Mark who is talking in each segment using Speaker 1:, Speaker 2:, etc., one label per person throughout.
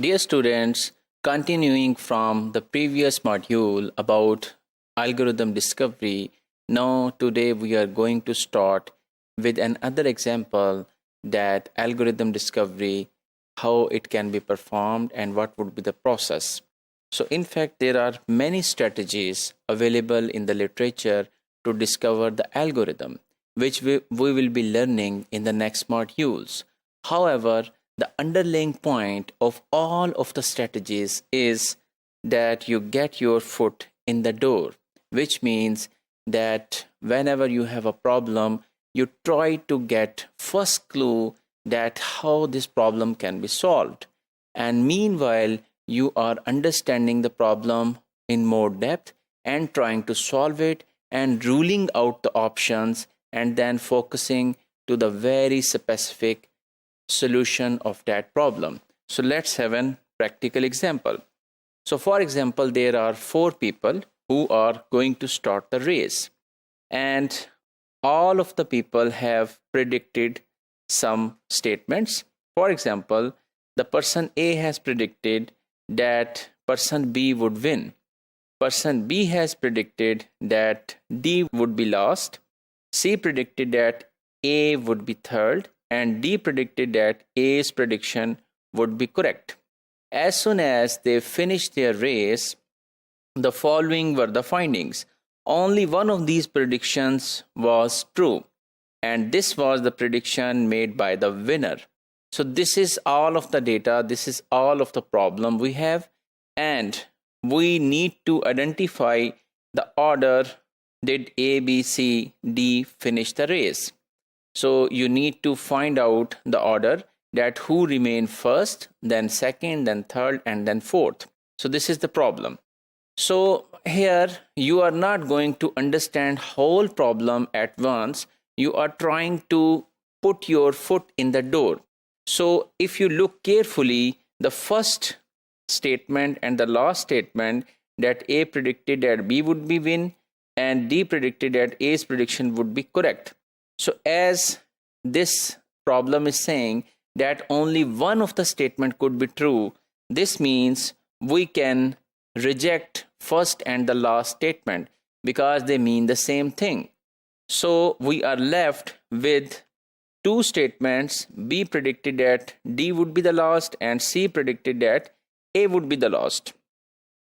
Speaker 1: Dear students, continuing from the previous module about algorithm discovery, now today we are going to start with another example that algorithm discovery, how it can be performed and what would be the process. So in fact, there are many strategies available in the literature to discover the algorithm, which we will be learning in the next modules. However, the underlying point of all of the strategies is that you get your foot in the door, which means that whenever you have a problem, you try to get first clue that how this problem can be solved. And meanwhile, you are understanding the problem in more depth and trying to solve it and ruling out the options and then focusing to the very specific solution of that problem. So let's have a practical example. So for example, there are 4 people who are going to start the race, and all of the people have predicted some statements. For example, the person A has predicted that person B would win. Person B has predicted that D would be last. C predicted that A would be third, and D predicted that A's prediction would be correct. As soon as they finished their race, the following were the findings. Only one of these predictions was true, and this was the prediction made by the winner. So this is all of the data, this is all of the problem we have, and we need to identify the order. Did A, B, C, D finish the race? So you need to find out the order, that who remained first, then second, then third, and then fourth. So this is the problem. So here you are not going to understand whole problem at once. You are trying to put your foot in the door. So if you look carefully, the first statement and the last statement, that A predicted that B would be win and D predicted that A's prediction would be correct. So as this problem is saying that only one of the statement could be true, this means we can reject first and the last statement because they mean the same thing. So we are left with 2 statements. B predicted that D would be the last and C predicted that A would be the last.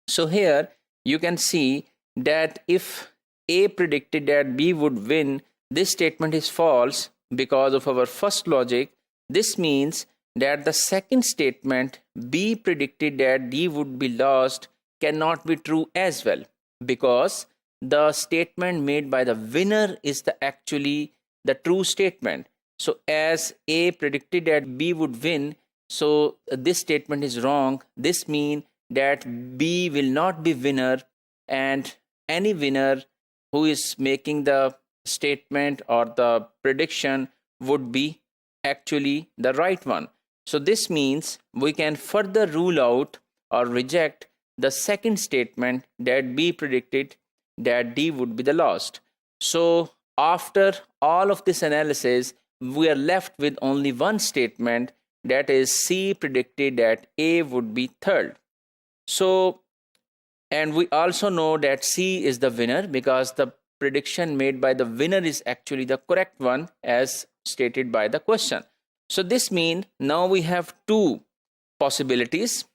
Speaker 1: So here you can see that if A predicted that B would win, this statement is false because of our first logic. This means that the second statement, B predicted that D would be lost, cannot be true as well, because the statement made by the winner is actually the true statement. So as A predicted that B would win, so this statement is wrong. This means that B will not be winner, and any winner who is making the statement or the prediction would be actually the right one. So this means we can further rule out or reject the second statement, that B predicted that D would be the last. So after all of this analysis, we are left with only one statement, that is C predicted that A would be third. So, and we also know that C is the winner because the prediction made by the winner is actually the correct one as stated by the question. So this means now we have 2 possibilities.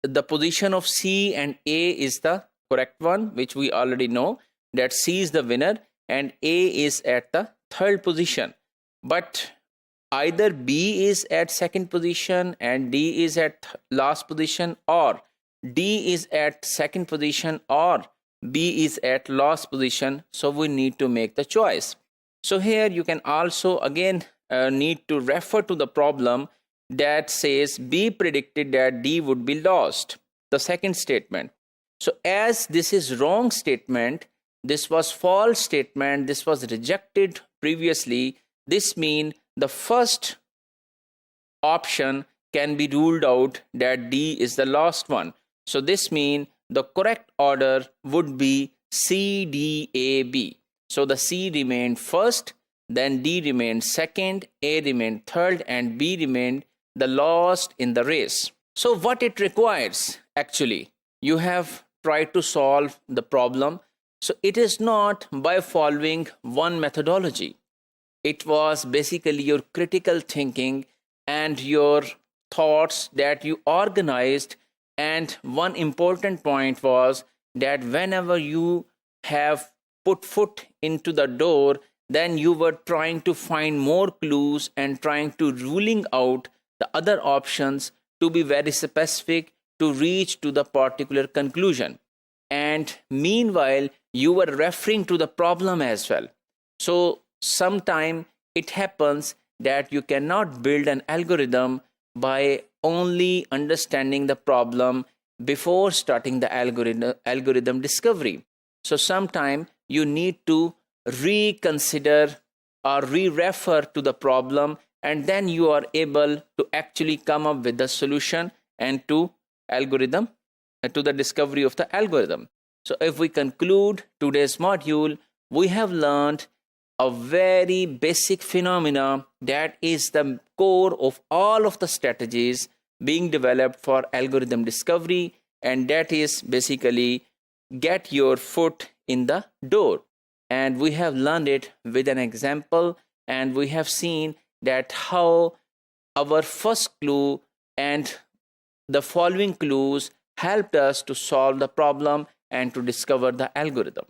Speaker 1: The position of C and A is the correct one, which we already know that C is the winner and A is at the third position. But either B is at second position and D is at last position, or D is at second position or B is at last position. So we need to make the choice. So here you can also again need to refer to the problem that says B predicted that D would be lost, the second statement. So as this is wrong statement, this was false statement, this was rejected previously, this means the first option can be ruled out, that D is the last one. So this means the correct order would be C, D, A, B. So the C remained first, then D remained second, A remained third, and B remained the last in the race. So what it requires, actually, you have tried to solve the problem. So it is not by following one methodology. It was basically your critical thinking and your thoughts that you organized. And one important point was that whenever you have put foot into the door, then you were trying to find more clues and trying to ruling out the other options to be very specific to reach to the particular conclusion. And meanwhile, you were referring to the problem as well. So sometime it happens that you cannot build an algorithm by only understanding the problem before starting the algorithm discovery. So sometime you need to reconsider or re-refer to the problem, and then you are able to actually come up with the solution and to the discovery of the algorithm. So if we conclude today's module, we have learned a very basic phenomena that is the core of all of the strategies being developed for algorithm discovery, and that is basically get your foot in the door. And we have learned it with an example, and we have seen that how our first clue and the following clues helped us to solve the problem and to discover the algorithm.